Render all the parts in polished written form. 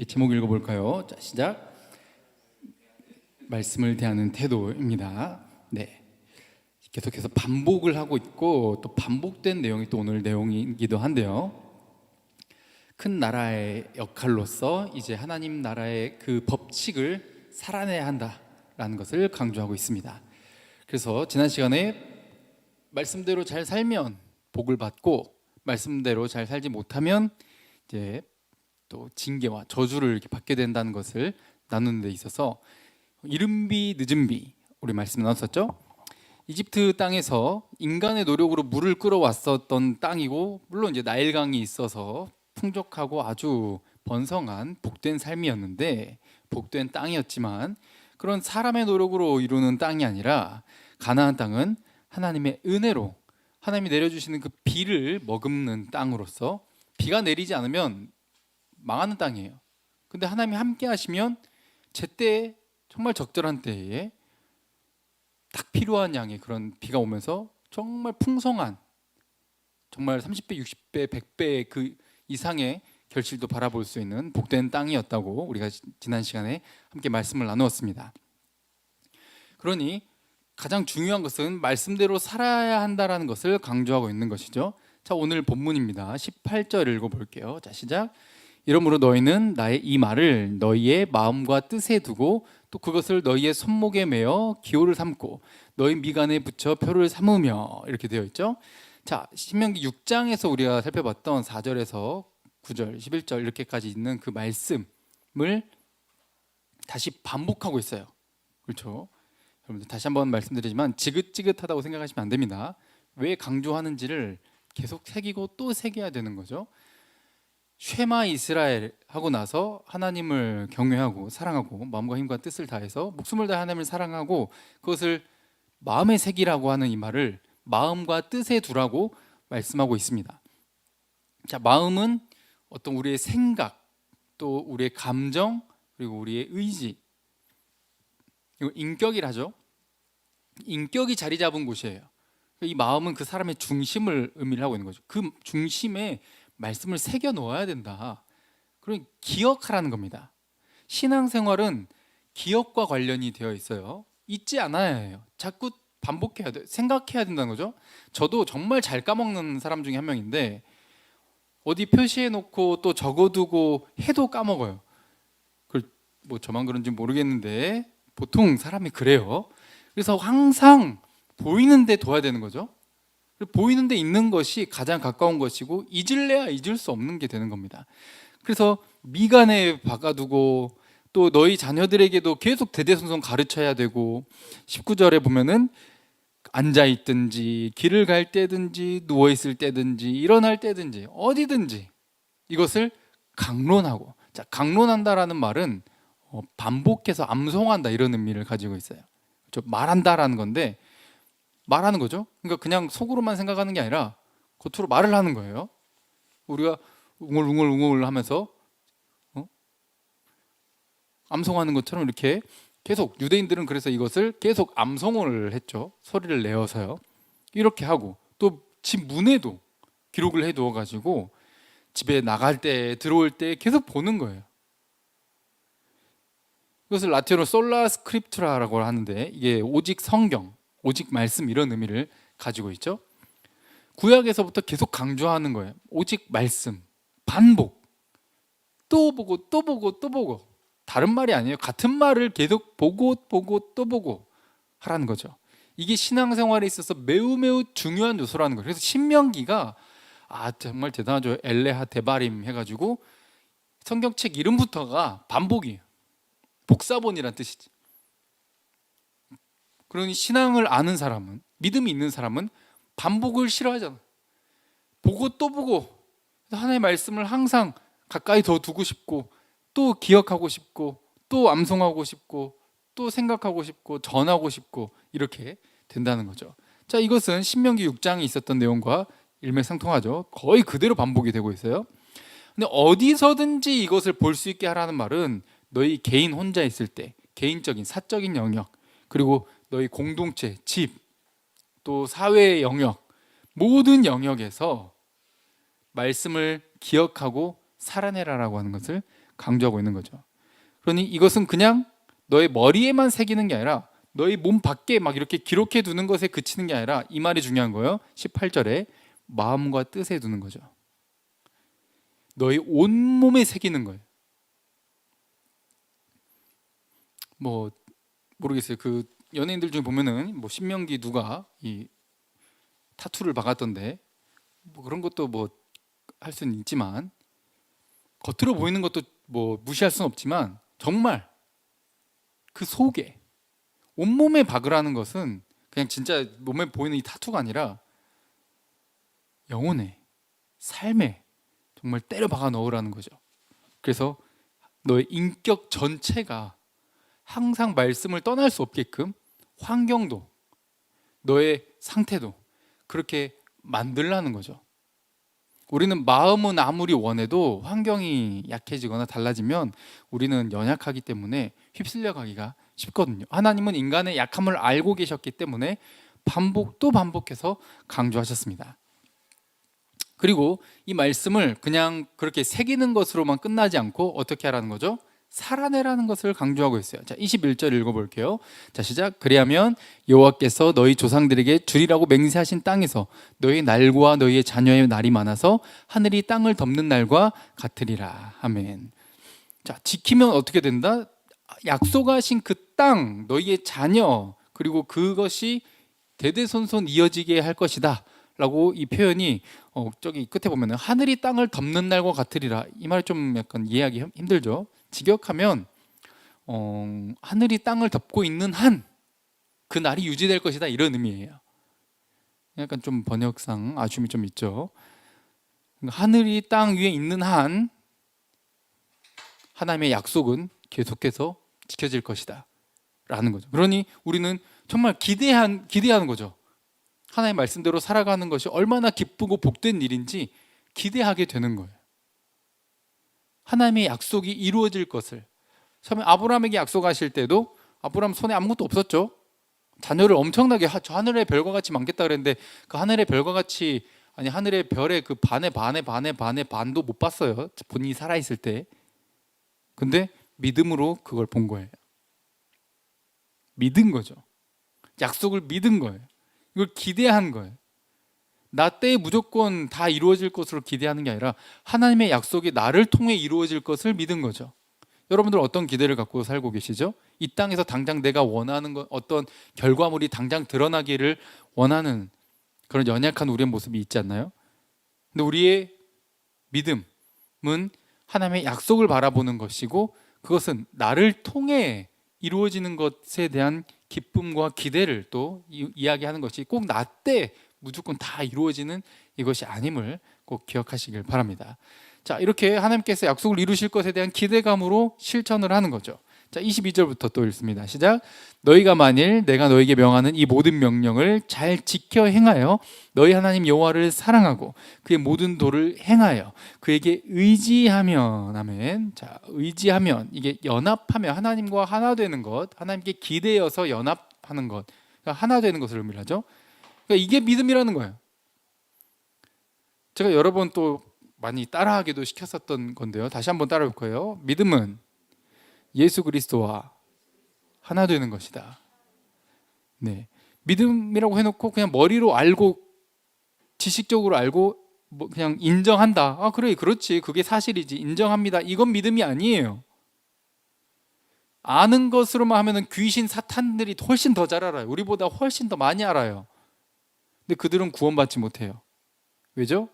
제목 읽어볼까요? 자, 시작. 말씀을 대하는 태도입니다. 네, 계속해서 반복을 하고 있고 또 반복된 내용이 또 오늘 내용이기도 한데요. 큰 나라의 역할로서 이제 하나님 나라의 그 법칙을 살아내야 한다라는 것을 강조하고 있습니다. 그래서 지난 시간에 말씀대로 잘 살면 복을 받고 말씀대로 잘 살지 못하면 이제 또 징계와 저주를 이렇게 받게 된다는 것을 나누는 데 있어서 이른 비 늦은 비 우리 말씀 나눴었죠. 이집트 땅에서 인간의 노력으로 물을 끌어왔었던 땅이고, 물론 이제 나일강이 있어서 풍족하고 아주 번성한 복된 삶이었는데, 복된 땅이었지만 그런 사람의 노력으로 이루는 땅이 아니라 가나안 땅은 하나님의 은혜로 하나님이 내려주시는 그 비를 머금는 땅으로서 비가 내리지 않으면 망하는 땅이에요. 근데 하나님이 함께 하시면 제때 정말 적절한 때에 딱 필요한 양의 그런 비가 오면서 정말 풍성한, 정말 30배, 60배, 100배 그 이상의 결실도 바라볼 수 있는 복된 땅이었다고 우리가 지난 시간에 함께 말씀을 나누었습니다. 그러니 가장 중요한 것은 말씀대로 살아야 한다는 것을 강조하고 있는 것이죠. 자, 오늘 본문입니다. 18절 읽어볼게요. 자, 시작. 이러므로 너희는 나의 이 말을 너희의 마음과 뜻에 두고 또 그것을 너희의 손목에 매어 기호를 삼고 너희 미간에 붙여 표를 삼으며, 이렇게 되어 있죠. 자, 신명기 6장에서 우리가 살펴봤던 4절에서 9절, 11절 이렇게까지 있는 그 말씀을 다시 반복하고 있어요. 그렇죠? 여러분들 다시 한번 말씀드리지만 지긋지긋하다고 생각하시면 안 됩니다. 왜 강조하는지를 계속 새기고 또 새겨야 되는 거죠. 쉐마 이스라엘 하고 나서 하나님을 경외하고 사랑하고 마음과 힘과 뜻을 다해서 목숨을 다해 하나님을 사랑하고 그것을 마음에 새기라고 하는 이 말을 마음과 뜻에 두라고 말씀하고 있습니다. 자, 마음은 어떤 우리의 생각, 또 우리의 감정, 그리고 우리의 의지, 그리고 인격이라죠. 인격이 자리 잡은 곳이에요. 이 마음은 그 사람의 중심을 의미를 하고 있는 거죠. 그 중심에 말씀을 새겨 놓아야 된다. 그럼 기억하라는 겁니다. 신앙생활은 기억과 관련이 되어 있어요. 잊지 않아야 해요. 자꾸 반복해야 돼. 생각해야 된다는 거죠. 저도 정말 잘 까먹는 사람 중에 한 명인데 어디 표시해 놓고 또 적어두고 해도 까먹어요. 뭐 저만 그런지 모르겠는데 보통 사람이 그래요. 그래서 항상 보이는 데 둬야 되는 거죠. 보이는 데 있는 것이 가장 가까운 것이고 잊을래야 잊을 수 없는 게 되는 겁니다. 그래서 미간에 박아두고 또 너희 자녀들에게도 계속 대대손손 가르쳐야 되고, 19절에 보면은 앉아있든지 길을 갈 때든지 누워있을 때든지 일어날 때든지 어디든지 이것을 강론하고, 자, 강론한다라는 말은 반복해서 암송한다 이런 의미를 가지고 있어요. 말한다라는 건데 말하는 거죠. 그러니까 그냥 속으로만 생각하는 게 아니라 겉으로 말을 하는 거예요. 우리가 웅얼웅얼 하면서 암송하는 것처럼 이렇게 계속, 유대인들은 그래서 이것을 계속 암송을 했죠. 소리를 내어서요. 이렇게 하고 또 집 문에도 기록을 해두어 가지고 집에 나갈 때 들어올 때 계속 보는 거예요. 이것을 라틴어로 솔라 스크립투라라고 하는데 이게 오직 성경, 오직 말씀, 이런 의미를 가지고 있죠. 구약에서부터 계속 강조하는 거예요. 오직 말씀, 반복, 또 보고 또 보고 또 보고. 다른 말이 아니에요. 같은 말을 계속 보고 보고 또 보고 하라는 거죠. 이게 신앙생활에 있어서 매우 매우 중요한 요소라는 거예요. 그래서 신명기가 정말 대단하죠. 엘레하 데바림 해가지고 성경책 이름부터가 반복이에요. 복사본이란 뜻이지. 그러니 신앙을 아는 사람은, 믿음이 있는 사람은 반복을 싫어하잖아. 보고 또 보고 하나님의 말씀을 항상 가까이 더 두고 싶고 또 기억하고 싶고 또 암송하고 싶고 또 생각하고 싶고 전하고 싶고 이렇게 된다는 거죠. 자, 이것은 신명기 6장에 있었던 내용과 일맥상통하죠. 거의 그대로 반복이 되고 있어요. 근데 어디서든지 이것을 볼 수 있게 하라는 말은 너희 개인 혼자 있을 때, 개인적인 사적인 영역, 그리고 너희 공동체, 집, 또 사회의 영역, 모든 영역에서 말씀을 기억하고 살아내라라고 하는 것을 강조하고 있는 거죠. 그러니 이것은 그냥 너의 머리에만 새기는 게 아니라 너의 몸 밖에 막 이렇게 기록해 두는 것에 그치는 게 아니라 이 말이 중요한 거예요. 18절에 마음과 뜻에 두는 거죠. 너의 온몸에 새기는 거예요. 뭐 모르겠어요. 그 연예인들 중에 보면은 뭐 신명기 누가 이 타투를 박았던데 뭐 그런 것도 뭐 할 수는 있지만 겉으로 보이는 것도 뭐 무시할 수는 없지만 정말 그 속에 온몸에 박으라는 것은 그냥 진짜 몸에 보이는 이 타투가 아니라 영혼에 삶에 정말 때려 박아 넣으라는 거죠. 그래서 너의 인격 전체가 항상 말씀을 떠날 수 없게끔 환경도 너의 상태도 그렇게 만들라는 거죠. 우리는 마음은 아무리 원해도 환경이 약해지거나 달라지면 우리는 연약하기 때문에 휩쓸려 가기가 쉽거든요. 하나님은 인간의 약함을 알고 계셨기 때문에 반복 또 반복해서 강조하셨습니다. 그리고 이 말씀을 그냥 그렇게 새기는 것으로만 끝나지 않고 어떻게 하라는 거죠? 살아내라는 것을 강조하고 있어요. 자, 21절 읽어볼게요. 자, 시작. 그리하면 여호와께서 너희 조상들에게 주리라고 맹세하신 땅에서 너희 날과 너희의 자녀의 날이 많아서 하늘이 땅을 덮는 날과 같으리라. 아멘. 자, 지키면 어떻게 된다? 약속하신 그 땅, 너희의 자녀, 그리고 그것이 대대손손 이어지게 할 것이다. 라고 이 표현이 저기 끝에 보면 하늘이 땅을 덮는 날과 같으리라. 이 말이 좀 약간 이해하기 힘들죠. 직역하면 하늘이 땅을 덮고 있는 한 그 날이 유지될 것이다 이런 의미예요. 약간 좀 번역상 아쉬움이 좀 있죠. 하늘이 땅 위에 있는 한 하나님의 약속은 계속해서 지켜질 것이다 라는 거죠. 그러니 우리는 정말 기대하는 거죠. 하나님의 말씀대로 살아가는 것이 얼마나 기쁘고 복된 일인지 기대하게 되는 거예요. 하나님의 약속이 이루어질 것을. 처음에 아브라함에게 약속하실 때도 아브라함 손에 아무것도 없었죠. 자녀를 엄청나게 저 하늘의 별과 같이 많겠다 그랬는데 그 하늘의 별과 같이 아니 하늘의 별의 그 반의 반도 못 봤어요. 본인이 살아있을 때. 근데 믿음으로 그걸 본 거예요. 믿은 거죠. 약속을 믿은 거예요. 이걸 기대한 거예요. 나 때에 무조건 다 이루어질 것으로 기대하는 게 아니라 하나님의 약속이 나를 통해 이루어질 것을 믿은 거죠. 여러분들 어떤 기대를 갖고 살고 계시죠? 이 땅에서 당장 내가 원하는 어떤 결과물이 당장 드러나기를 원하는 그런 연약한 우리의 모습이 있지 않나요? 근데 우리의 믿음은 하나님의 약속을 바라보는 것이고 그것은 나를 통해 이루어지는 것에 대한 기쁨과 기대를 또 이야기하는 것이 꼭 나 때 무조건 다 이루어지는 이것이 아님을 꼭 기억하시길 바랍니다. 자, 이렇게 하나님께서 약속을 이루실 것에 대한 기대감으로 실천을 하는 거죠. 자, 22절부터 또 읽습니다. 시작. 너희가 만일 내가 너희에게 명하는 이 모든 명령을 잘 지켜 행하여 너희 하나님 여호와를 사랑하고 그의 모든 도를 행하여 그에게 의지하면. 아멘. 자, 의지하면 이게 연합하면 하나님과 하나 되는 것, 하나님께 기대어서 연합하는 것, 그러니까 하나 되는 것을 의미를 하죠. 그러니까 이게 믿음이라는 거예요. 제가 여러 번 또 많이 따라하기도 시켰었던 건데요. 다시 한번 따라할 거예요. 믿음은 예수 그리스도와 하나 되는 것이다. 네, 믿음이라고 해놓고 그냥 머리로 알고 지식적으로 알고 뭐 그냥 인정한다. 아 그래, 그렇지, 그게 사실이지, 인정합니다. 이건 믿음이 아니에요. 아는 것으로만 하면은 귀신 사탄들이 훨씬 더 잘 알아요. 우리보다 훨씬 더 많이 알아요. 근데 그들은 구원받지 못해요. 왜죠?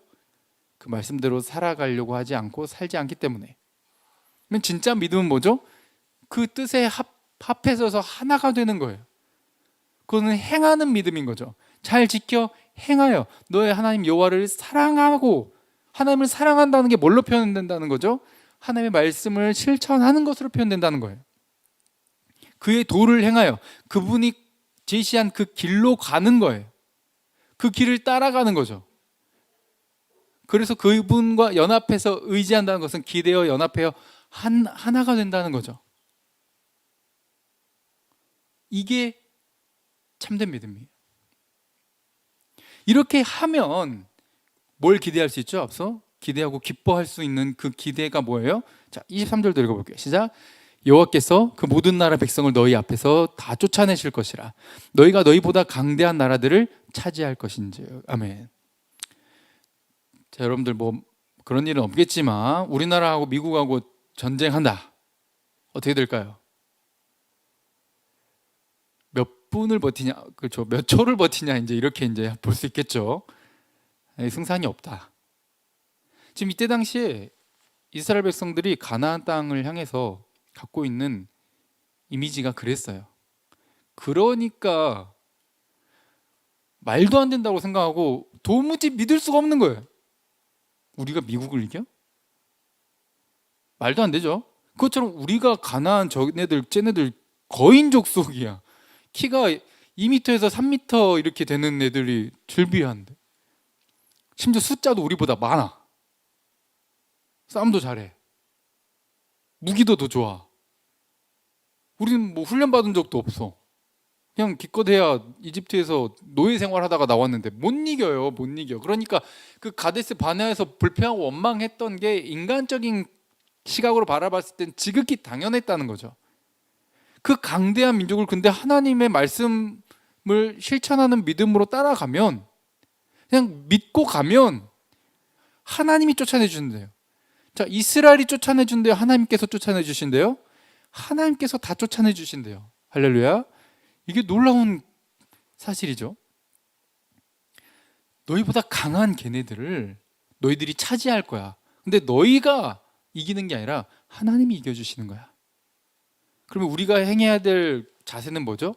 그 말씀대로 살아가려고 하지 않고 살지 않기 때문에. 그러면 진짜 믿음은 뭐죠? 그 뜻에 합해져서 하나가 되는 거예요. 그거는 행하는 믿음인 거죠. 잘 지켜 행하여 너의 하나님 여호와를 사랑하고, 하나님을 사랑한다는 게 뭘로 표현된다는 거죠? 하나님의 말씀을 실천하는 것으로 표현된다는 거예요. 그의 도를 행하여 그분이 제시한 그 길로 가는 거예요. 그 길을 따라가는 거죠. 그래서 그분과 연합해서 의지한다는 것은 기대어 연합하여 하나가 된다는 거죠. 이게 참된 믿음이에요. 이렇게 하면 뭘 기대할 수 있죠? 앞서 기대하고 기뻐할 수 있는 그 기대가 뭐예요? 자, 23절도 읽어볼게요. 시작. 여호와께서 그 모든 나라 백성을 너희 앞에서 다 쫓아내실 것이라. 너희가 너희보다 강대한 나라들을 차지할 것인지. 아멘. 자, 여러분들 뭐 그런 일은 없겠지만 우리나라하고 미국하고 전쟁한다. 어떻게 될까요? 몇 분을 버티냐, 그렇죠? 몇 초를 버티냐, 이제 이렇게 이제 볼 수 있겠죠. 승산이 없다. 지금 이때 당시에 이스라엘 백성들이 가나안 땅을 향해서 갖고 있는 이미지가 그랬어요. 그러니까 말도 안 된다고 생각하고 도무지 믿을 수가 없는 거예요. 우리가 미국을 이겨? 말도 안 되죠. 그것처럼 우리가 가나안 쟤네들 거인족 속이야. 키가 2m에서 3m 이렇게 되는 애들이 즐비한데, 심지어 숫자도 우리보다 많아. 싸움도 잘해. 무기도 더 좋아. 우리는 뭐 훈련 받은 적도 없어. 그냥 기껏해야 이집트에서 노예 생활하다가 나왔는데 못 이겨요. 못 이겨. 그러니까 그 가데스 바네아에서 불평하고 원망했던 게 인간적인 시각으로 바라봤을 땐 지극히 당연했다는 거죠. 그 강대한 민족을 근데 하나님의 말씀을 실천하는 믿음으로 따라가면, 그냥 믿고 가면 하나님이 쫓아내 주신대요. 자, 이스라엘이 쫓아내 준대요? 하나님께서 쫓아내 주신대요? 하나님께서 다 쫓아내 주신대요. 할렐루야. 이게 놀라운 사실이죠. 너희보다 강한 걔네들을 너희들이 차지할 거야. 근데 너희가 이기는 게 아니라 하나님이 이겨주시는 거야. 그러면 우리가 행해야 될 자세는 뭐죠?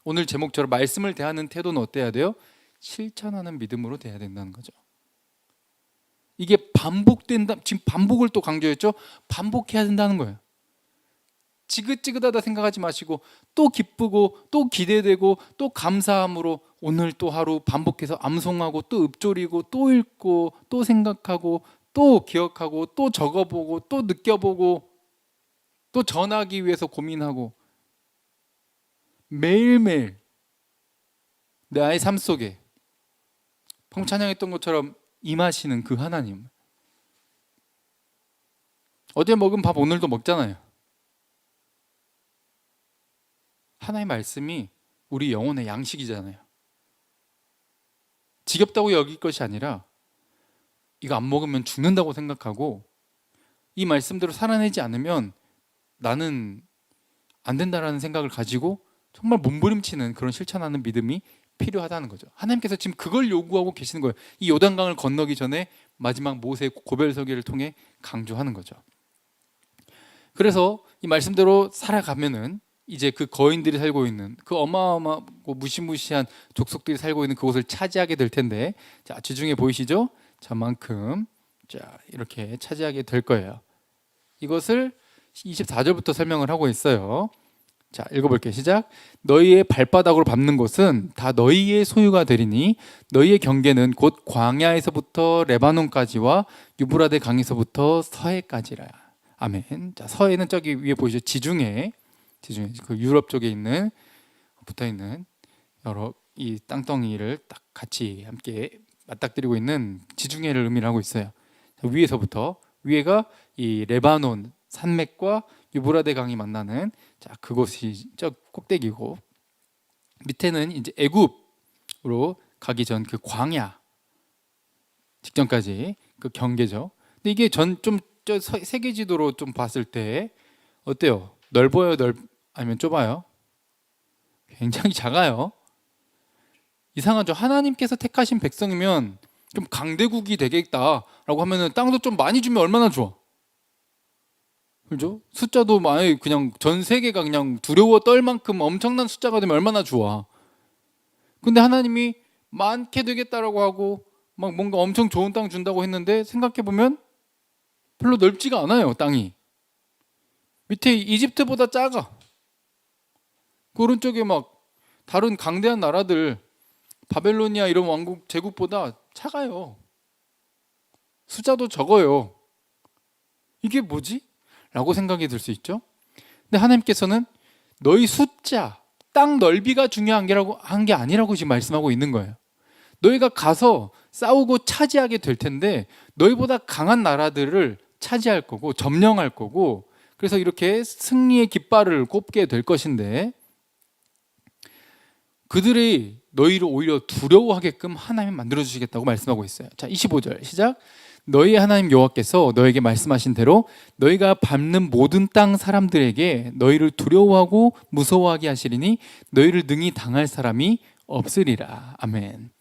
오늘 제목처럼 말씀을 대하는 태도는 어때야 돼요? 실천하는 믿음으로 돼야 된다는 거죠. 이게 반복된다. 지금 반복을 또 강조했죠. 반복해야 된다는 거예요. 지긋지긋하다 생각하지 마시고 또 기쁘고 또 기대되고 또 감사함으로 오늘 또 하루 반복해서 암송하고 또 읊조리고 또 읽고 또 생각하고 또 기억하고 또 적어보고 또 느껴보고 또 전하기 위해서 고민하고, 매일매일 나의 삶 속에 방금 찬양했던 것처럼 임하시는 그 하나님. 어제 먹은 밥 오늘도 먹잖아요. 하나님의 말씀이 우리 영혼의 양식이잖아요. 지겹다고 여길 것이 아니라 이거 안 먹으면 죽는다고 생각하고 이 말씀대로 살아내지 않으면 나는 안 된다라는 생각을 가지고 정말 몸부림치는 그런 실천하는 믿음이 필요하다는 거죠. 하나님께서 지금 그걸 요구하고 계시는 거예요. 이 요단강을 건너기 전에 마지막 모세의 고별설계를 통해 강조하는 거죠. 그래서 이 말씀대로 살아가면은 이제 그 거인들이 살고 있는 그 어마어마하고 무시무시한 족속들이 살고 있는 그곳을 차지하게 될 텐데, 자, 지중해 보이시죠? 저만큼 자 이렇게 차지하게 될 거예요. 이것을 24절부터 설명을 하고 있어요. 자, 읽어볼게요. 시작. 너희의 발바닥으로 밟는 곳은 다 너희의 소유가 되리니 너희의 경계는 곧 광야에서부터 레바논까지와 유브라데 강에서부터 서해까지라. 아멘. 자, 서해는 저기 위에 보이시죠? 지중해 그 유럽 쪽에 있는 붙어 있는 여러 이 땅덩이를 딱 같이 함께 맞닥뜨리고 있는 지중해를 의미를 하고 있어요. 자, 위에서부터 위에가 이 레바논 산맥과 유브라데 강이 만나는 자 그곳이 저 꼭대기고, 밑에는 이제 애굽으로 가기 전 그 광야 직전까지 그 경계죠. 근데 이게 좀 저 세계 지도로 좀 봤을 때 어때요? 넓어요? 아니면 좁아요? 굉장히 작아요. 이상하죠? 하나님께서 택하신 백성이면 좀 강대국이 되겠다라고 하면은 땅도 좀 많이 주면 얼마나 좋아. 그죠? 숫자도 많이 그냥 전 세계가 그냥 두려워 떨 만큼 엄청난 숫자가 되면 얼마나 좋아. 근데 하나님이 많게 되겠다라고 하고 막 뭔가 엄청 좋은 땅 준다고 했는데 생각해 보면 별로 넓지가 않아요. 땅이 밑에 이집트보다 작아. 그 오른쪽에 막 다른 강대한 나라들 바벨로니아 이런 왕국 제국보다 작아요. 숫자도 적어요. 이게 뭐지? 라고 생각이 들 수 있죠. 근데 하나님께서는 너희 숫자, 땅 넓이가 중요한 게 아니라고 지금 말씀하고 있는 거예요. 너희가 가서 싸우고 차지하게 될 텐데 너희보다 강한 나라들을 차지할 거고 점령할 거고, 그래서 이렇게 승리의 깃발을 꼽게 될 것인데 그들이 너희를 오히려 두려워하게끔 하나님이 만들어주시겠다고 말씀하고 있어요. 자, 25절 시작. 너희 하나님 여호와께서 너에게 말씀하신 대로 너희가 밟는 모든 땅 사람들에게 너희를 두려워하고 무서워하게 하시리니 너희를 능히 당할 사람이 없으리라. 아멘.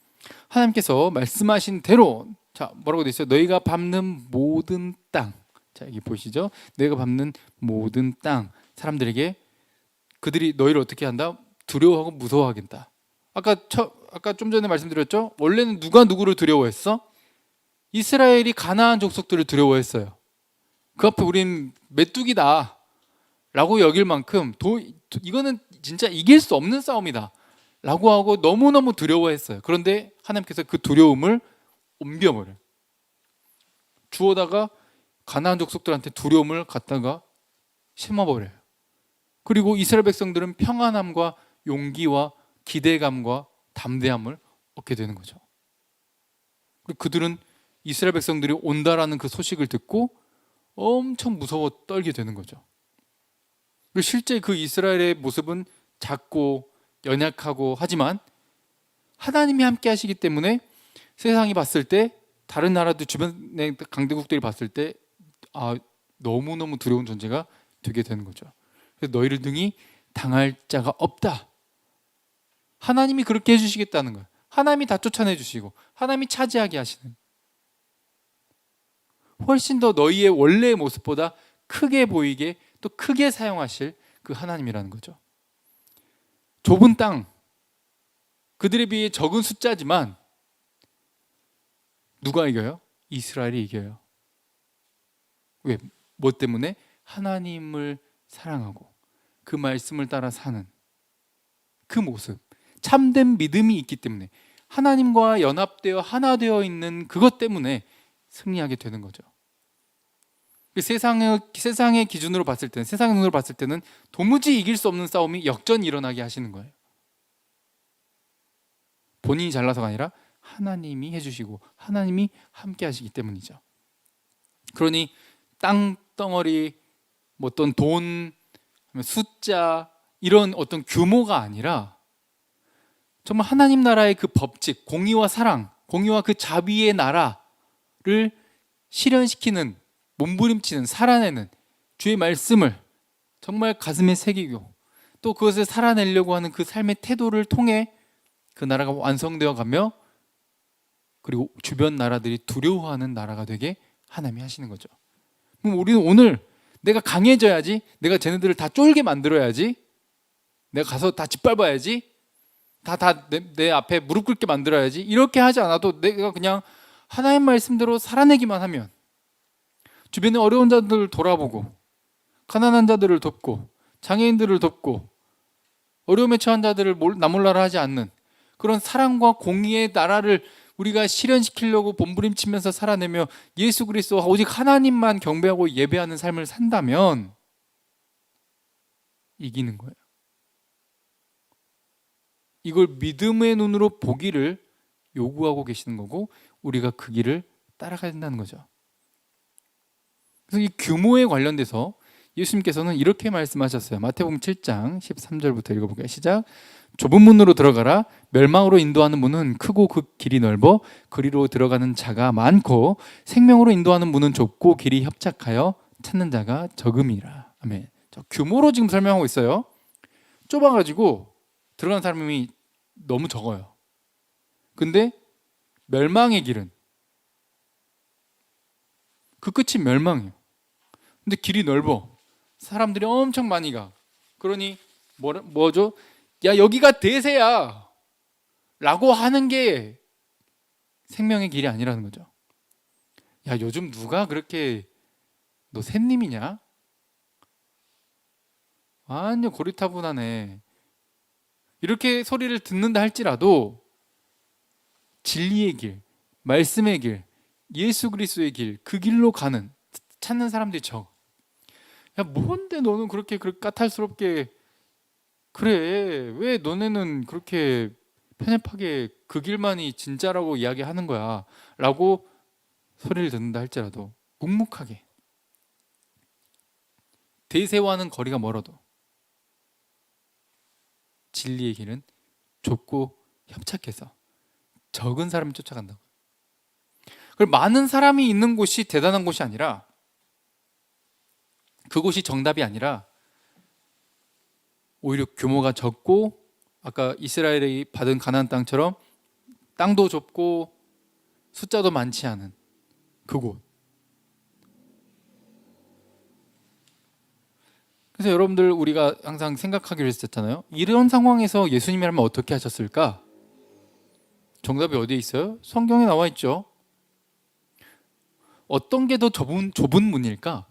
하나님께서 말씀하신 대로, 자, 뭐라고 되어 있어요? 너희가 밟는 모든 땅. 자, 여기 보시죠. 너희가 밟는 모든 땅 사람들에게 그들이 너희를 어떻게 한다? 두려워하고 무서워하겠다. 아까 좀 전에 말씀드렸죠? 원래는 누가 누구를 두려워했어? 이스라엘이 가나안 족속들을 두려워했어요. 그 앞에 우린 메뚜기다 라고 여길 만큼 이거는 진짜 이길 수 없는 싸움이다 라고 하고 너무너무 두려워했어요. 그런데 하나님께서 그 두려움을 옮겨버려요. 주워다가 가나안 족속들한테 두려움을 갖다가 심어버려요. 그리고 이스라엘 백성들은 평안함과 용기와 기대감과 담대함을 얻게 되는 거죠. 그들은 이스라엘 백성들이 온다라는 그 소식을 듣고 엄청 무서워 떨게 되는 거죠. 실제 그 이스라엘의 모습은 작고 연약하고 하지만 하나님이 함께 하시기 때문에 세상이 봤을 때, 다른 나라들 주변의 강대국들이 봤을 때 너무너무 두려운 존재가 되게 되는 거죠. 그래서 너희를 능히 당할 자가 없다. 하나님이 그렇게 해주시겠다는 거예요. 하나님이 다 쫓아내 주시고 하나님이 차지하게 하시는, 훨씬 더 너희의 원래의 모습보다 크게 보이게 또 크게 사용하실 그 하나님이라는 거죠. 좁은 땅, 그들에 비해 적은 숫자지만 누가 이겨요? 이스라엘이 이겨요. 왜? 뭐 때문에? 하나님을 사랑하고 그 말씀을 따라 사는 그 모습, 참된 믿음이 있기 때문에, 하나님과 연합되어 하나 되어 있는 그것 때문에 승리하게 되는 거죠. 세상의 기준으로 봤을 때는, 세상의 눈으로 봤을 때는 도무지 이길 수 없는 싸움이 역전이 일어나게 하시는 거예요. 본인이 잘나서가 아니라 하나님이 해주시고 하나님이 함께 하시기 때문이죠. 그러니 땅덩어리, 어떤 돈, 숫자, 이런 어떤 규모가 아니라 정말 하나님 나라의 그 법칙, 공의와 사랑, 공의와 그 자비의 나라를 실현시키는, 몸부림치는, 살아내는 주의 말씀을 정말 가슴에 새기고 또 그것을 살아내려고 하는 그 삶의 태도를 통해 그 나라가 완성되어 가며, 그리고 주변 나라들이 두려워하는 나라가 되게 하나님이 하시는 거죠. 그럼 우리는 오늘 내가 강해져야지, 내가 쟤네들을 다 쫄게 만들어야지, 내가 가서 다 짓밟아야지, 내 앞에 무릎 꿇게 만들어야지, 이렇게 하지 않아도 내가 그냥 하나님 말씀대로 살아내기만 하면, 주변에 어려운 자들을 돌아보고 가난한 자들을 돕고 장애인들을 돕고 어려움에 처한 자들을 나몰라라 하지 않는 그런 사랑과 공의의 나라를 우리가 실현시키려고 몸부림치면서 살아내며 예수 그리스도 오직 하나님만 경배하고 예배하는 삶을 산다면 이기는 거예요. 이걸 믿음의 눈으로 보기를 요구하고 계시는 거고, 우리가 그 길을 따라가야 된다는 거죠. 그래서 이 규모에 관련돼서 예수님께서는 이렇게 말씀하셨어요. 마태복음 7장 13절부터 읽어볼게요. 시작. 좁은 문으로 들어가라. 멸망으로 인도하는 문은 크고 그 길이 넓어 그리로 들어가는 자가 많고, 생명으로 인도하는 문은 좁고 길이 협착하여 찾는 자가 적음이라. 아멘. 규모로 지금 설명하고 있어요. 좁아가지고 들어가는 사람이 너무 적어요. 근데 멸망의 길은, 그 끝이 멸망이에요. 근데 길이 넓어. 사람들이 엄청 많이 가. 그러니 뭐죠? 야, 여기가 대세야 라고 하는 게 생명의 길이 아니라는 거죠. 야, 요즘 누가 그렇게 너 샌님이냐? 완전 고리타분하네. 이렇게 소리를 듣는다 할지라도 진리의 길, 말씀의 길, 예수 그리스도의 길, 그 길로 찾는 사람들이 적. 야, 뭔데 너는 그렇게 까탈스럽게 그래? 왜 너네는 그렇게 편협하게 그 길만이 진짜라고 이야기하는 거야 라고 소리를 듣는다 할지라도 묵묵하게 대세와는 거리가 멀어도 진리의 길은 좁고 협착해서 적은 사람이 쫓아간다고. 그리고 많은 사람이 있는 곳이 대단한 곳이 아니라, 그곳이 정답이 아니라 오히려 규모가 적고 아까 이스라엘이 받은 가나안 땅처럼 땅도 좁고 숫자도 많지 않은 그곳. 그래서 여러분들, 우리가 항상 생각하기로 했었잖아요. 이런 상황에서 예수님이라면 어떻게 하셨을까? 정답이 어디에 있어요? 성경에 나와 있죠. 어떤 게 더 좁은 문일까?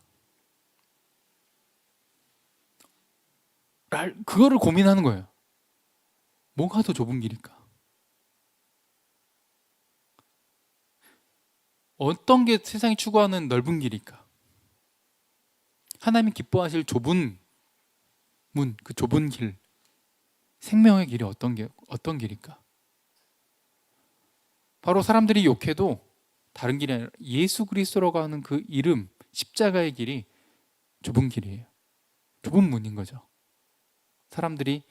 그거를 고민하는 거예요. 뭐가 더 좁은 길일까? 어떤 게 세상이 추구하는 넓은 길일까? 하나님이 기뻐하실 좁은 문, 그 좁은 길, 생명의 길이 어떤 길일까? 바로 사람들이 욕해도 다른 길이 아니라 예수 그리스도라고 하는 그 이름, 십자가의 길이 좁은 길이에요. 좁은 문인 거죠. 사람들이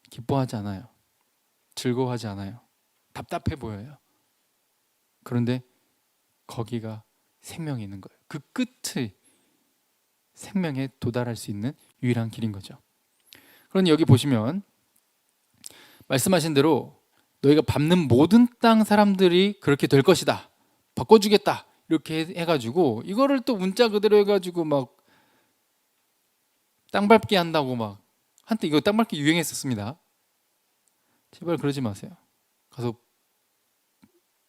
기뻐하지 않아요. 즐거워하지 않아요. 답답해 보여요. 그런데 거기가 생명이 있는 거예요. 그 끝을 생명에 도달할 수 있는 유일한 길인 거죠. 그러니 여기 보시면 말씀하신 대로 너희가 밟는 모든 땅 사람들이 그렇게 될 것이다. 바꿔주겠다. 이렇게 해가지고 이거를 또 문자 그대로 해가지고 막 땅 밟기 한다고 막, 한때 이거 땅 밟기 유행했었습니다. 제발 그러지 마세요. 가서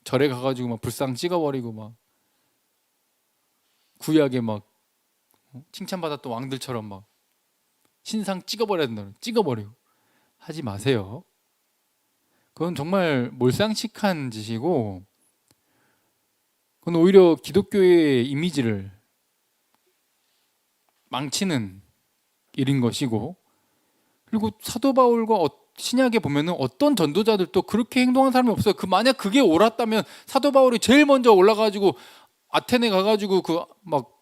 절에 가가지고 막 불상 찍어버리고 막 구약에 막 칭찬받았던 왕들처럼 막 신상 찍어버려야 된다는, 찍어버리고 하지 마세요. 그건 정말 몰상식한 짓이고, 그건 오히려 기독교의 이미지를 망치는 일인 것이고, 그리고 사도 바울과 신약에 보면은 어떤 전도자들도 그렇게 행동한 사람이 없어요. 만약 그게 옳았다면 사도 바울이 제일 먼저 올라가지고 아테네 가가지고 그 막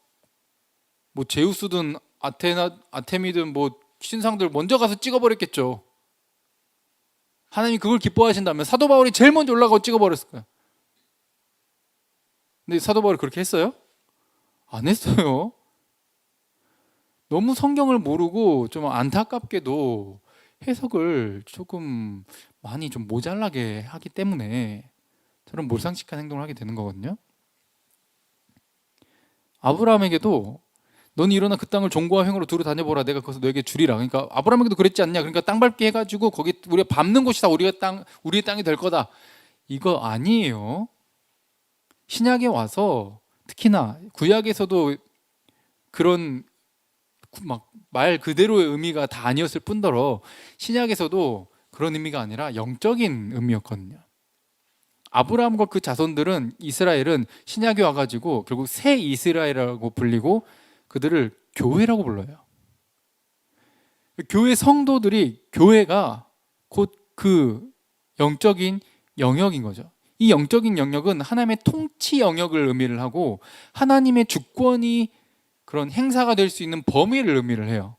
뭐 제우스든 아테미든 뭐 신상들 먼저 가서 찍어버렸겠죠. 하나님이 그걸 기뻐하신다면 사도 바울이 제일 먼저 올라가고 찍어버렸을 거예요. 근데 사도 바울이 그렇게 했어요? 안 했어요. 너무 성경을 모르고 좀 안타깝게도 해석을 조금 많이 좀 모자라게 하기 때문에 저런 몰상식한 행동을 하게 되는 거거든요. 아브라함에게도 너는 일어나 그 땅을 종과 횡으로 두루 다녀보라, 내가 거기서 너에게 주리라. 그러니까 아브라함에게도 그랬지 않냐. 그러니까 땅 밟게 해가지고 거기 우리가 밟는 곳이 다 우리의 땅이 될 거다. 이거 아니에요. 신약에 와서 특히나 구약에서도 그런 막 말 그대로의 의미가 다 아니었을 뿐더러 신약에서도 그런 의미가 아니라 영적인 의미였거든요. 아브라함과 그 자손들은, 이스라엘은 신약에 와가지고 결국 새 이스라엘이라고 불리고 그들을 교회라고 불러요. 교회 성도들이, 교회가 곧 그 영적인 영역인 거죠. 이 영적인 영역은 하나님의 통치 영역을 의미를 하고 하나님의 주권이 그런 행사가 될 수 있는 범위를 의미를 해요.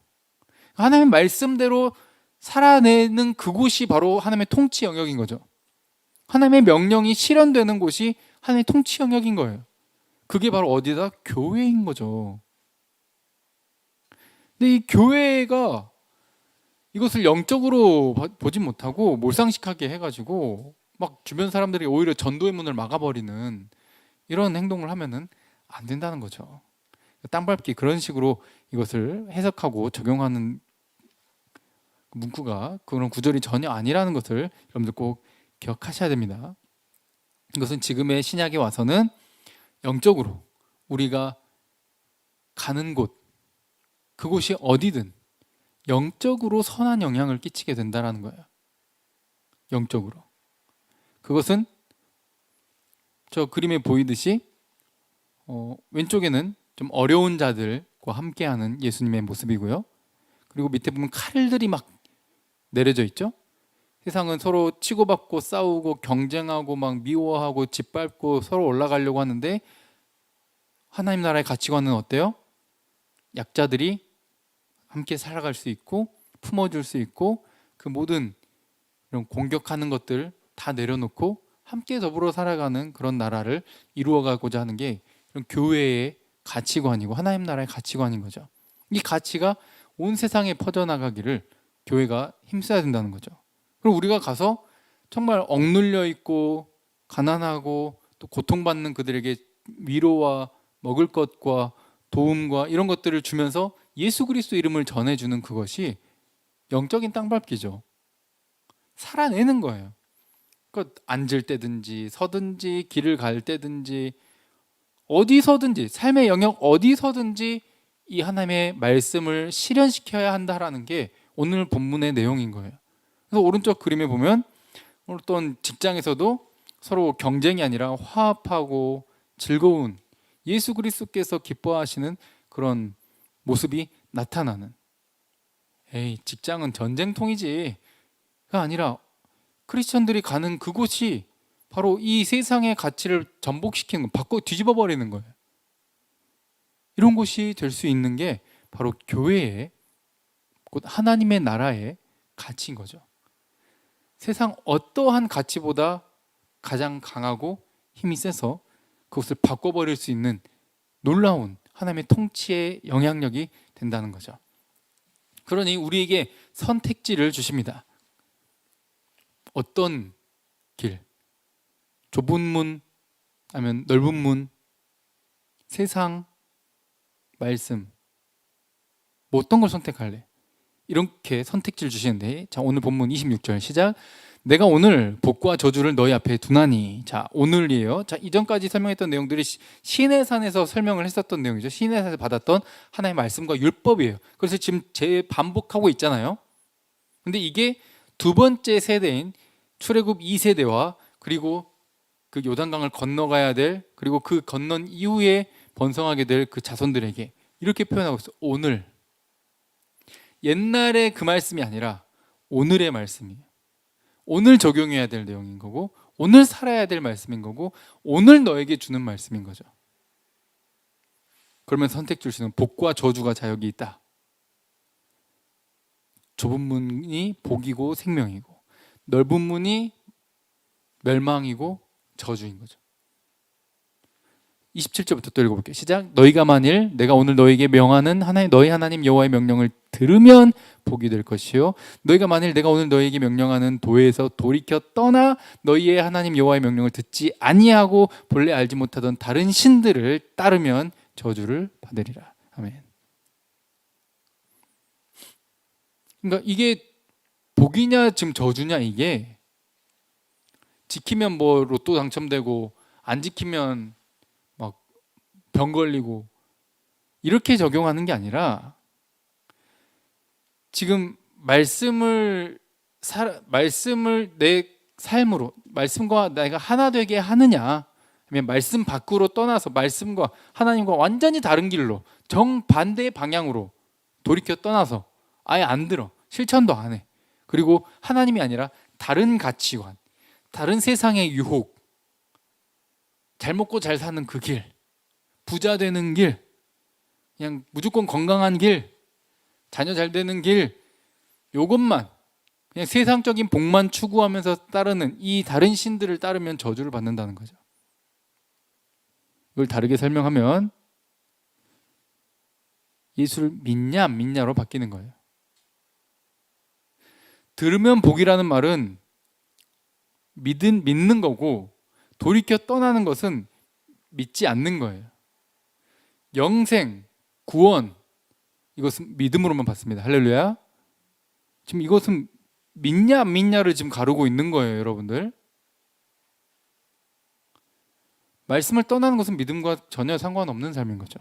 하나님의 말씀대로 살아내는 그곳이 바로 하나님의 통치 영역인 거죠. 하나님의 명령이 실현되는 곳이 하나님의 통치 영역인 거예요. 그게 바로 어디다? 교회인 거죠. 근데 이 교회가 이것을 영적으로 보지 못하고 몰상식하게 해가지고 막 주변 사람들이 오히려 전도의 문을 막아버리는 이런 행동을 하면은 안 된다는 거죠. 땅밟기, 그런 식으로 이것을 해석하고 적용하는 문구가, 그런 구절이 전혀 아니라는 것을 여러분들 꼭 기억하셔야 됩니다. 이것은 지금의 신약에 와서는 영적으로 우리가 가는 곳, 그곳이 어디든 영적으로 선한 영향을 끼치게 된다는 거예요. 영적으로. 그것은 저 그림에 보이듯이 왼쪽에는 좀 어려운 자들과 함께하는 예수님의 모습이고요. 그리고 밑에 보면 칼들이 막 내려져 있죠. 세상은 서로 치고받고 싸우고 경쟁하고 막 미워하고 짓밟고 서로 올라가려고 하는데, 하나님 나라의 가치관은 어때요? 약자들이 함께 살아갈 수 있고 품어줄 수 있고, 그 모든 이런 공격하는 것들 다 내려놓고 함께 더불어 살아가는 그런 나라를 이루어가고자 하는 게 이런 교회의 가치관이고 하나님 나라의 가치관인 거죠. 이 가치가 온 세상에 퍼져나가기를 교회가 힘써야 된다는 거죠. 그리고 우리가 가서 정말 억눌려 있고 가난하고 또 고통받는 그들에게 위로와 먹을 것과 도움과 이런 것들을 주면서 예수 그리스도 이름을 전해주는 그것이 영적인 땅밟기죠. 살아내는 거예요. 그러니까 앉을 때든지 서든지 길을 갈 때든지 어디서든지 삶의 영역 어디서든지 이 하나님의 말씀을 실현시켜야 한다라는 게 오늘 본문의 내용인 거예요. 그래서 오른쪽 그림에 보면 어떤 직장에서도 서로 경쟁이 아니라 화합하고 즐거운 예수 그리스도께서 기뻐하시는 그런 모습이 나타나는, 에이 직장은 전쟁통이지가 아니라 크리스천들이 가는 그곳이 바로 이 세상의 가치를 전복시키는 거, 바꿔 뒤집어 버리는 거예요. 이런 곳이 될 수 있는 게 바로 교회의, 곧 하나님의 나라의 가치인 거죠. 세상 어떠한 가치보다 가장 강하고 힘이 세서 그것을 바꿔버릴 수 있는 놀라운 하나님의 통치의 영향력이 된다는 거죠. 그러니 우리에게 선택지를 주십니다. 어떤 길, 좁은 문 아니면 넓은 문, 세상, 말씀, 뭐 어떤 걸 선택할래? 이렇게 선택지를 주시는데, 자 오늘 본문 26절 시작. 내가 오늘 복과 저주를 너희 앞에 두나니. 자 오늘이에요. 자 이전까지 설명했던 내용들이 시내산에서 설명을 했었던 내용이죠. 시내산에서 받았던 하나님의 말씀과 율법이에요. 그래서 지금 재반복하고 있잖아요. 근데 이게 두 번째 세대인 출애굽 2세대와 그리고 그 요단강을 건너가야 될, 그리고 그 건넌 이후에 번성하게 될 그 자손들에게 이렇게 표현하고 있어요. 오늘. 옛날의 그 말씀이 아니라 오늘의 말씀이에요. 오늘 적용해야 될 내용인 거고, 오늘 살아야 될 말씀인 거고, 오늘 너에게 주는 말씀인 거죠. 그러면 선택 줄 수 있는 복과 저주가 자 여기 있다. 좁은 문이 복이고 생명이고, 넓은 문이 멸망이고 저주인 거죠. 27절부터 또 읽어볼게요. 시작. 너희가 만일 내가 오늘 너희에게 명하는 너희 하나님 여호와의 명령을 들으면 복이 될 것이요, 너희가 만일 내가 오늘 너희에게 명령하는 도에서 돌이켜 떠나 너희의 하나님 여호와의 명령을 듣지 아니하고 본래 알지 못하던 다른 신들을 따르면 저주를 받으리라. 아멘. 그러니까 이게 복이냐 지금 저주냐, 이게 지키면 뭐 로또 당첨되고 안 지키면 막 병 걸리고 이렇게 적용하는 게 아니라, 지금 말씀을 내 삶으로, 말씀과 내가 하나 되게 하느냐, 아니면 말씀 밖으로 떠나서 말씀과 하나님과 완전히 다른 길로 정반대의 방향으로 돌이켜 떠나서 아예 안 들어, 실천도 안 해. 그리고 하나님이 아니라 다른 가치관, 다른 세상의 유혹, 잘 먹고 잘 사는 그 길, 부자 되는 길, 그냥 무조건 건강한 길, 자녀 잘 되는 길, 요것만 그냥 세상적인 복만 추구하면서 따르는 이 다른 신들을 따르면 저주를 받는다는 거죠. 이걸 다르게 설명하면 예수를 믿냐 안 믿냐로 바뀌는 거예요. 들으면 복이라는 말은 믿는 거고, 돌이켜 떠나는 것은 믿지 않는 거예요. 영생, 구원, 이것은 믿음으로만 받습니다. 할렐루야. 지금 이것은 믿냐 안 믿냐를 지금 가르고 있는 거예요, 여러분들. 말씀을 떠나는 것은 믿음과 전혀 상관없는 삶인 거죠.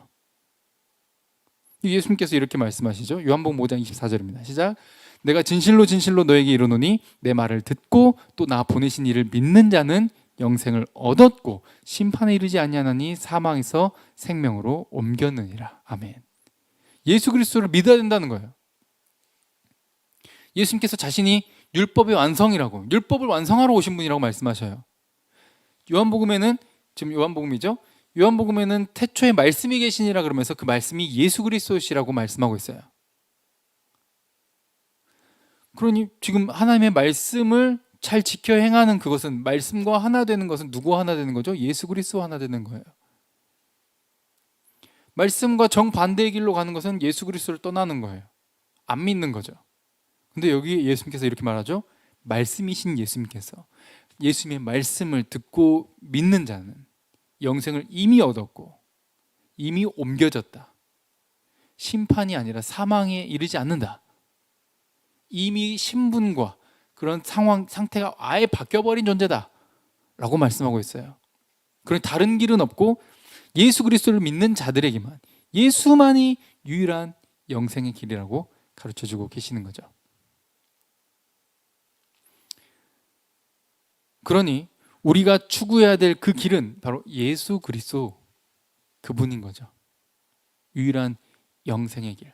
예수님께서 이렇게 말씀하시죠. 요한복음 5장 24절입니다. 시작. 내가 진실로 진실로 너에게 이르노니 내 말을 듣고 또 나 보내신 이를 믿는 자는 영생을 얻었고 심판에 이르지 아니하나니 사망에서 생명으로 옮겼느니라. 아멘. 예수 그리스도를 믿어야 된다는 거예요. 예수님께서 자신이 율법의 완성이라고, 율법을 완성하러 오신 분이라고 말씀하셔요. 요한복음에는, 지금 요한복음이죠? 요한복음에는 태초에 말씀이 계시니라 그러면서 그 말씀이 예수 그리스도시라고 말씀하고 있어요. 그러니 지금 하나님의 말씀을 잘 지켜 행하는 그것은, 말씀과 하나 되는 것은 누구와 하나 되는 거죠? 예수 그리스도와 하나 되는 거예요. 말씀과 정반대의 길로 가는 것은 예수 그리스도를 떠나는 거예요. 안 믿는 거죠. 근데 여기 예수님께서 이렇게 말하죠. 말씀이신 예수님께서, 예수님의 말씀을 듣고 믿는 자는 영생을 이미 얻었고 이미 옮겨졌다. 심판이 아니라 사망에 이르지 않는다. 이미 신분과 그런 상태가 아예 바뀌어버린 존재다 라고 말씀하고 있어요. 그런 다른 길은 없고 예수 그리스도를 믿는 자들에게만, 예수만이 유일한 영생의 길이라고 가르쳐주고 계시는 거죠. 그러니 우리가 추구해야 될 그 길은 바로 예수 그리스도, 그분인 거죠. 유일한 영생의 길,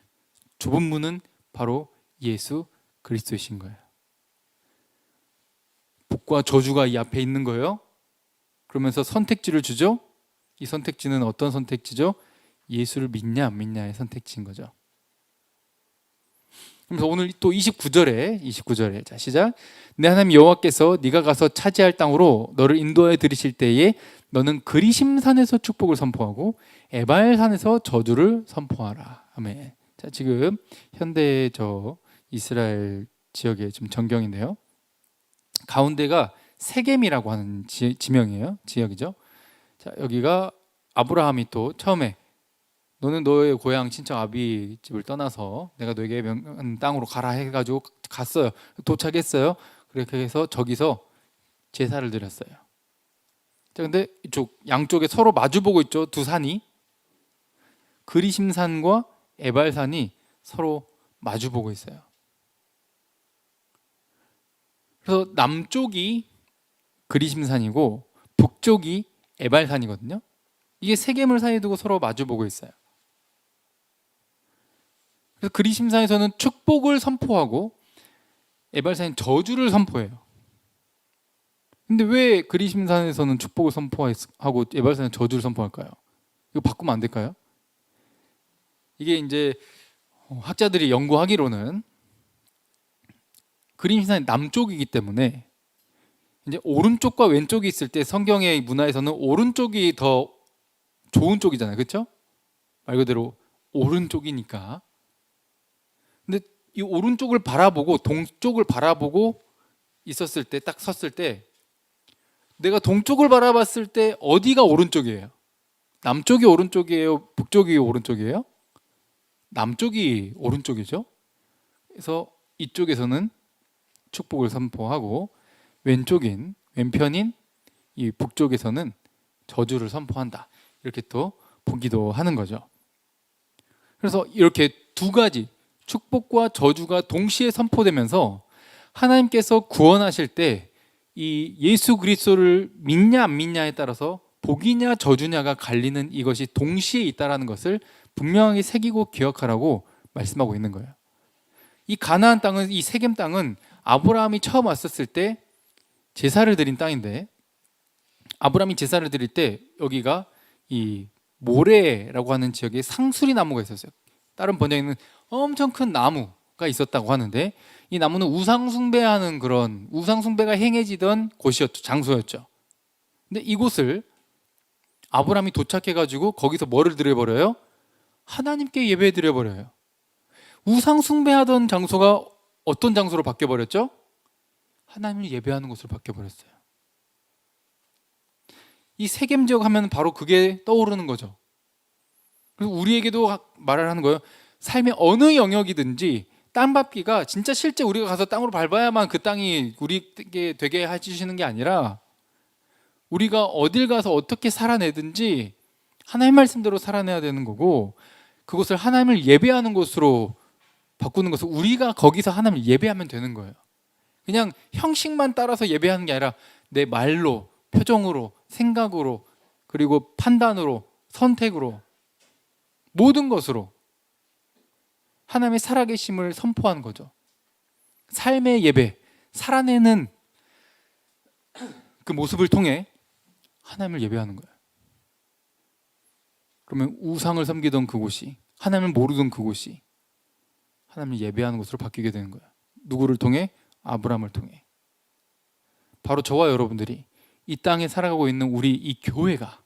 좁은 문은 바로 예수 그리스도이신 거예요. 복과 저주가 이 앞에 있는 거예요. 그러면서 선택지를 주죠. 이 선택지는 어떤 선택지죠? 예수를 믿냐 안 믿냐의 선택지인 거죠. 그래서 오늘 또 29절에 자 시작. 내 하나님 여호와께서 네가 가서 차지할 땅으로 너를 인도하여 들이실 때에 너는 그리심산에서 축복을 선포하고 에발산에서 저주를 선포하라. 아멘. 자, 지금 현대 이스라엘 지역의 좀 전경인데요. 가운데가 세겜이라고 하는 지명이에요. 지역이죠. 자, 여기가 아브라함이 또 처음에 너는 너의 고향 친척 아비 집을 떠나서 내가 너에게 명한 땅으로 가라 해가지고 갔어요. 도착했어요. 그렇게 해서 저기서 제사를 드렸어요. 자, 근데 이쪽 양쪽에 서로 마주보고 있죠. 두 산이. 그리심산과 에발산이 서로 마주보고 있어요. 그래서 남쪽이 그리심산이고 북쪽이 에발산이거든요. 이게 세겜을 사이에 두고 서로 마주보고 있어요. 그래서 그리심산에서는 축복을 선포하고 에발산은 저주를 선포해요. 근데 왜 그리심산에서는 축복을 선포하고 에발산은 저주를 선포할까요? 이거 바꾸면 안 될까요? 이게 이제 학자들이 연구하기로는 그리심산이 남쪽이기 때문에 이제 오른쪽과 왼쪽이 있을 때 성경의 문화에서는 오른쪽이 더 좋은 쪽이잖아요. 그렇죠? 말 그대로 오른쪽이니까. 근데 이 오른쪽을 바라보고 동쪽을 바라보고 있었을 때, 딱 섰을 때 내가 동쪽을 바라봤을 때 어디가 오른쪽이에요? 남쪽이 오른쪽이에요? 북쪽이 오른쪽이에요? 남쪽이 오른쪽이죠. 그래서 이쪽에서는 축복을 선포하고 왼편인 이 북쪽에서는 저주를 선포한다. 이렇게 또 보기도 하는 거죠. 그래서 이렇게 두 가지 축복과 저주가 동시에 선포되면서 하나님께서 구원하실 때 이 예수 그리스도를 믿냐 안 믿냐에 따라서 복이냐 저주냐가 갈리는 이것이 동시에 있다는 것을 분명하게 새기고 기억하라고 말씀하고 있는 거예요. 이 가나안 땅은, 이 세겜 땅은 아브라함이 처음 왔었을 때 제사를 드린 땅인데, 아브라함이 제사를 드릴 때 여기가 이 모레라고 하는 지역에 상수리 나무가 있었어요. 다른 번역에는 엄청 큰 나무가 있었다고 하는데, 이 나무는 우상 숭배하는 그런 우상 숭배가 행해지던 곳이었죠. 장소였죠. 근데 이곳을 아브라함이 도착해가지고 거기서 뭐를 드려버려요? 하나님께 예배 드려버려요. 우상 숭배하던 장소가 어떤 장소로 바뀌어버렸죠? 하나님을 예배하는 곳으로 바뀌어버렸어요. 이 세겜 지역 하면 바로 그게 떠오르는 거죠. 그래서 우리에게도 말을 하는 거예요. 삶의 어느 영역이든지 땅 밟기가 진짜 실제 우리가 가서 땅으로 밟아야만 그 땅이 우리에게 되게 해주시는 게 아니라 우리가 어딜 가서 어떻게 살아내든지 하나님 말씀대로 살아내야 되는 거고, 그곳을 하나님을 예배하는 곳으로 바꾸는 것은 우리가 거기서 하나님을 예배하면 되는 거예요. 그냥 형식만 따라서 예배하는 게 아니라 내 말로, 표정으로, 생각으로, 그리고 판단으로, 선택으로, 모든 것으로 하나님의 살아계심을 선포하는 거죠. 삶의 예배, 살아내는 그 모습을 통해 하나님을 예배하는 거예요. 그러면 우상을 섬기던 그곳이, 하나님을 모르던 그곳이 하나님을 예배하는 곳으로 바뀌게 되는 거예요. 누구를 통해? 아브라함을 통해. 바로 저와 여러분들이 이 땅에 살아가고 있는 우리 이 교회가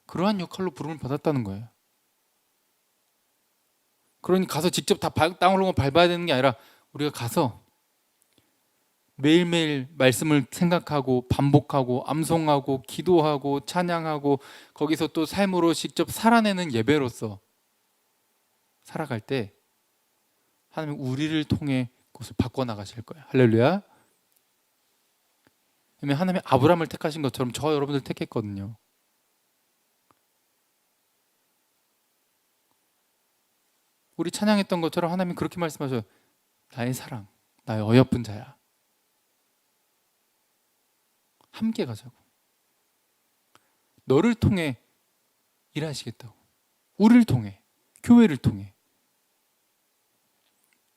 그러한 역할로 부름을 받았다는 거예요. 그러니 가서 직접 다 땅을 밟아야 되는 게 아니라 우리가 가서 매일매일 말씀을 생각하고 반복하고 암송하고 기도하고 찬양하고 거기서 또 삶으로 직접 살아내는 예배로서 살아갈 때 하나님 우리를 통해 그것을 바꿔나가실 거예요. 할렐루야. 왜냐하면 하나님이 아브라함을 택하신 것처럼 저와 여러분들 택했거든요. 우리 찬양했던 것처럼 하나님이 그렇게 말씀하셔요. 나의 사랑, 나의 어여쁜 자야. 함께 가자고. 너를 통해 일하시겠다고. 우리를 통해, 교회를 통해.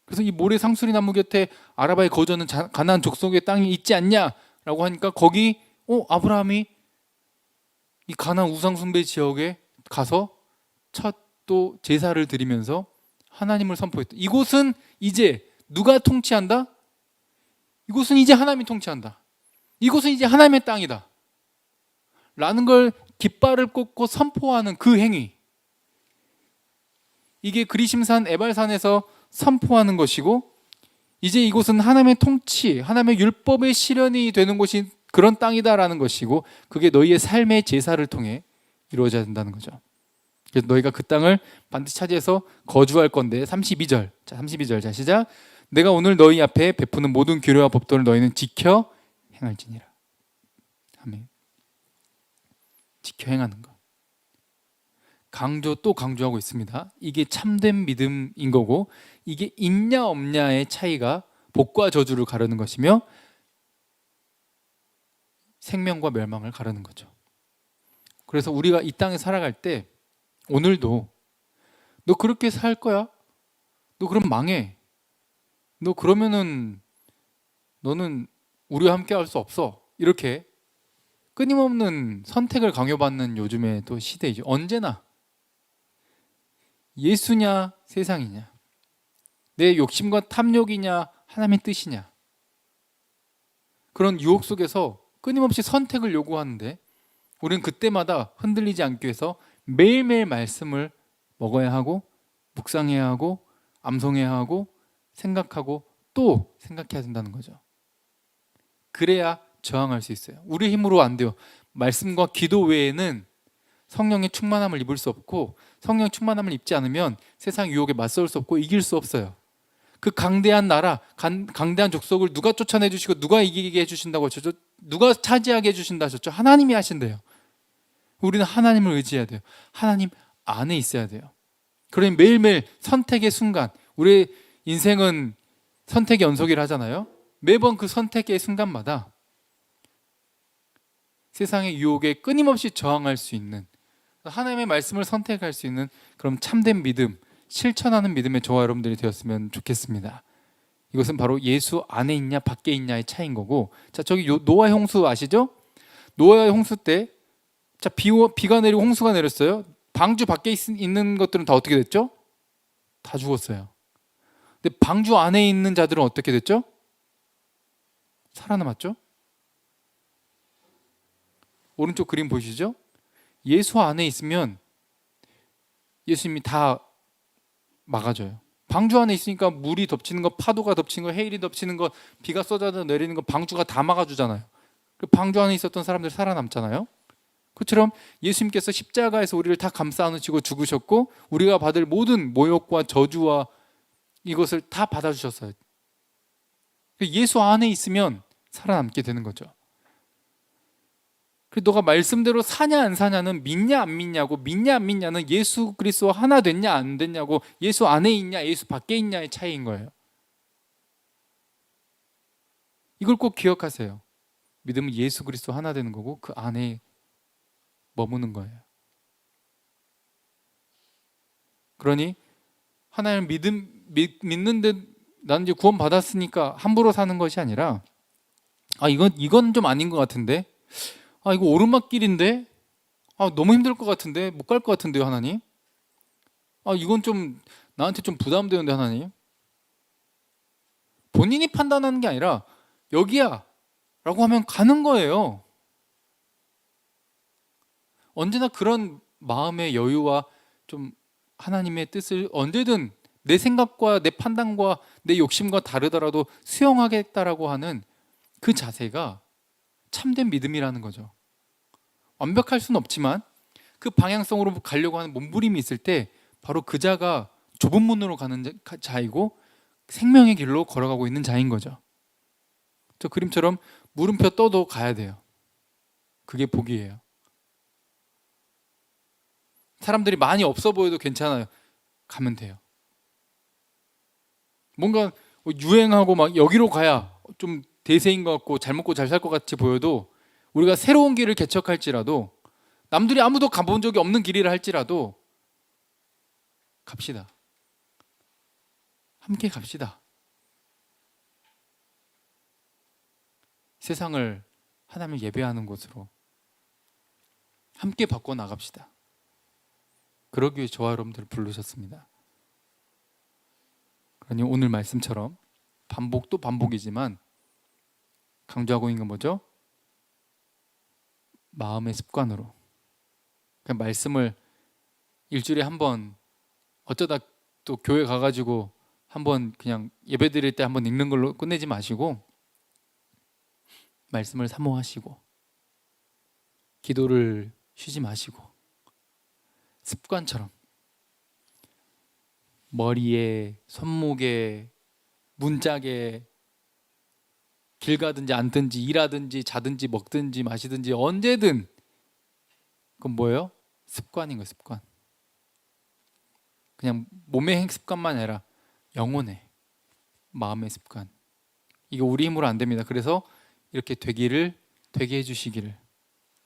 그래서 이 모래 상수리 나무 곁에 아라바의 거저는 가나안 족속의 땅이 있지 않냐라고 하니까 거기 아브라함이 이 가나안 우상 숭배 지역에 가서 첫 또 제사를 드리면서 하나님을 선포했다. 이곳은 이제 누가 통치한다? 이곳은 이제 하나님이 통치한다. 이곳은 이제 하나님의 땅이다 라는 걸 깃발을 꽂고 선포하는 그 행위, 이게 그리심산 에발산에서 선포하는 것이고, 이제 이곳은 하나님의 통치, 하나님의 율법의 실현이 되는 곳이 그런 땅이다라는 것이고, 그게 너희의 삶의 제사를 통해 이루어져야 된다는 거죠. 그래서 너희가 그 땅을 반드시 차지해서 거주할 건데, 32절. 자, 32절. 자, 시작. 내가 오늘 너희 앞에 베푸는 모든 규례와 법도를 너희는 지켜 행할지니라. 아멘. 지켜 행하는 것. 또 강조하고 있습니다. 이게 참된 믿음인 거고, 이게 있냐 없냐의 차이가 복과 저주를 가르는 것이며 생명과 멸망을 가르는 거죠. 그래서 우리가 이 땅에 살아갈 때 오늘도 너 그렇게 살 거야? 너 그럼 망해. 너 그러면은 너는 우리와 함께 할 수 없어. 이렇게 끊임없는 선택을 강요받는 요즘의 또 시대이죠. 언제나 예수냐 세상이냐, 내 욕심과 탐욕이냐 하나님의 뜻이냐, 그런 유혹 속에서 끊임없이 선택을 요구하는데 우리는 그때마다 흔들리지 않기 위해서 매일매일 말씀을 먹어야 하고 묵상해야 하고 암송해야 하고 생각하고 또 생각해야 된다는 거죠. 그래야 저항할 수 있어요. 우리 힘으로 안 돼요. 말씀과 기도 외에는 성령의 충만함을 입을 수 없고, 성령의 충만함을 입지 않으면 세상 유혹에 맞설 수 없고 이길 수 없어요. 그 강대한 나라, 강대한 족속을 누가 쫓아내 주시고 누가 이기게 해주신다고 하셨죠? 누가 차지하게 해주신다 하셨죠? 하나님이 하신대요. 우리는 하나님을 의지해야 돼요. 하나님 안에 있어야 돼요. 그러니 매일매일 선택의 순간, 우리의 인생은 선택의 연속이라 하잖아요. 매번 그 선택의 순간마다 세상의 유혹에 끊임없이 저항할 수 있는, 하나님의 말씀을 선택할 수 있는 그런 참된 믿음, 실천하는 믿음의 저와 여러분들이 되었으면 좋겠습니다. 이것은 바로 예수 안에 있냐 밖에 있냐의 차이인 거고, 자, 저기 노아의 홍수 아시죠? 노아의 홍수 때 자, 비가 내리고 홍수가 내렸어요. 방주 밖에 있는 것들은 다 어떻게 됐죠? 다 죽었어요. 근데 방주 안에 있는 자들은 어떻게 됐죠? 살아남았죠? 오른쪽 그림 보시죠? 예수 안에 있으면 예수님이 다 막아줘요. 방주 안에 있으니까 물이 덮치는 거, 파도가 덮치는 거, 해일이 덮치는 거, 비가 쏟아져 내리는 거 방주가 다 막아주잖아요. 그 방주 안에 있었던 사람들 살아남잖아요. 그처럼 예수님께서 십자가에서 우리를 다 감싸 안으시고 죽으셨고 우리가 받을 모든 모욕과 저주와 이것을 다 받아주셨어요. 예수 안에 있으면 살아남게 되는 거죠. 그래서 너가 말씀대로 사냐 안 사냐는 믿냐 안 믿냐고, 믿냐 안 믿냐는 예수 그리스도와 하나 됐냐 안 됐냐고, 예수 안에 있냐 예수 밖에 있냐의 차이인 거예요. 이걸 꼭 기억하세요. 믿음은 예수 그리스도 하나 되는 거고 그 안에 머무는 거예요. 그러니 하나님을 믿는 데 나는 이제 구원 받았으니까 함부로 사는 것이 아니라, 아, 이건 좀 아닌 것 같은데, 아, 이거 오르막길인데, 아, 너무 힘들 것 같은데, 못 갈 것 같은데요, 하나님. 아, 이건 좀 나한테 좀 부담되는데, 하나님. 본인이 판단하는 게 아니라 여기야 라고 하면 가는 거예요. 언제나 그런 마음의 여유와 좀 하나님의 뜻을 언제든 내 생각과 내 판단과 내 욕심과 다르더라도 수용하겠다라고 하는 그 자세가 참된 믿음이라는 거죠. 완벽할 수는 없지만 그 방향성으로 가려고 하는 몸부림이 있을 때 바로 그 자가 좁은 문으로 가는 자이고 생명의 길로 걸어가고 있는 자인 거죠. 저 그림처럼 물음표 떠도 가야 돼요. 그게 복이에요. 사람들이 많이 없어 보여도 괜찮아요. 가면 돼요. 뭔가 유행하고 막 여기로 가야 좀 대세인 것 같고 잘 먹고 잘 살 것 같이 보여도 우리가 새로운 길을 개척할지라도 남들이 아무도 가본 적이 없는 길이라 할지라도 갑시다. 함께 갑시다. 세상을 하나님을 예배하는 곳으로 함께 바꿔 나갑시다. 그러기 위해 저와 여러분들을 부르셨습니다. 그러니 오늘 말씀처럼 반복도 반복이지만 강조하고 있는 건 뭐죠? 마음의 습관으로. 그냥 말씀을 일주일에 한 번 어쩌다 또 교회 가가지고 한번 그냥 예배 드릴 때 한번 읽는 걸로 끝내지 마시고 말씀을 사모하시고 기도를 쉬지 마시고 습관처럼 머리에, 손목에, 문짝에 길 가든지 앉든지 일하든지 자든지 먹든지 마시든지 언제든 그건 뭐예요? 습관인 거예요. 습관. 그냥 몸의 습관만 아니라 영혼의 마음의 습관. 이거 우리 힘으로 안 됩니다. 그래서 이렇게 되게 해주시기를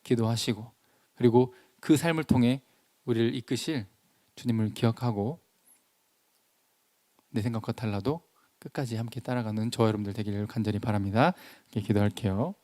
기도하시고 그리고 그 삶을 통해 우리를 이끄실 주님을 기억하고 내 생각과 달라도 끝까지 함께 따라가는 저와 여러분들 되기를 간절히 바랍니다. 기도할게요.